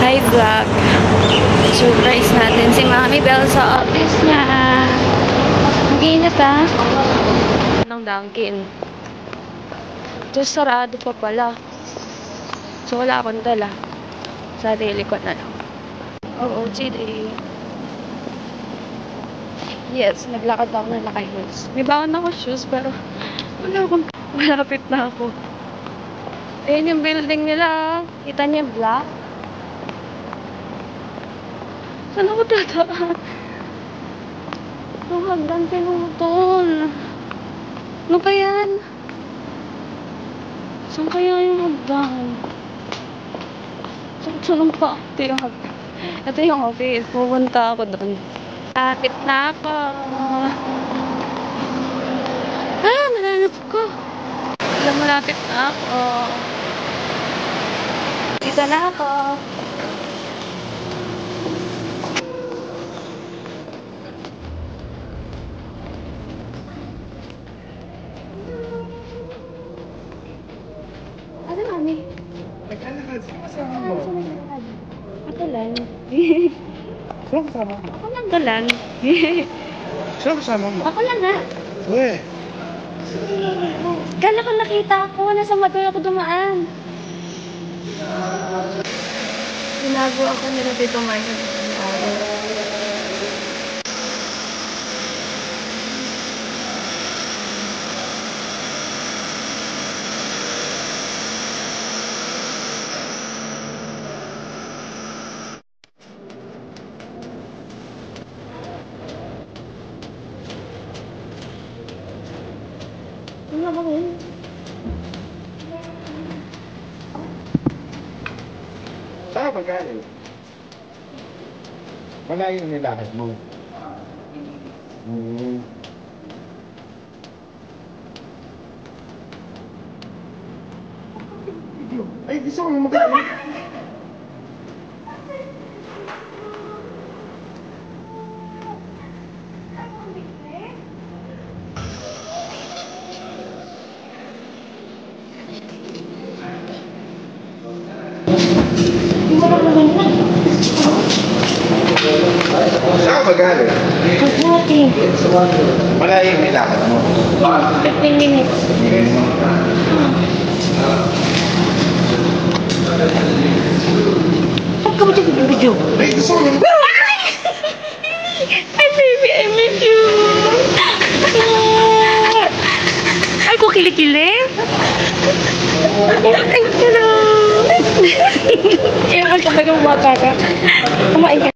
Hi vlog. Surprise natin si Mami Bell sa office niya. Mag-init ng Dunkin. Tapos sarado pa pala. So wala akong dala. Sarili ko na lang. OOTD. Yes, naglakad ako na naka-heels. May baon ako shoes pero malapit na ako. Ayan yung building nila. Kita niyo yung black? Saan ako dadaan? Ang hagdan pinutol. Ano ba yan? Saan kaya yung hagdan? Saan pa? Ito yung office. Pupunta ako doon. Lapit na ako. Nalanap ko. Malapit na ako. Dito na ako. Ano, Mami? Naglalakad. Kasama mo. Ako lang. Sino kasama mo? Ako lang galang. Sino kasama mo? Ako lang nga. Uwe. Kala ko nakita ako. Nasa matay ako dumaan. Sinago ako nila dito ngayon. Ano ba yun? Saan ka galing? Malayo yung nilakad mo. Ay, gusto ko magaling. Saan ka galing? Pagbuti. Malayo yung nilakad mo. 15 minutes. Huwag ka mo dyan video. Ay, gusto ko Ay, baby, I miss you. Ay, ko kilikili. Ay, hello. Iyan ka talagang bata ka. Kumain ka.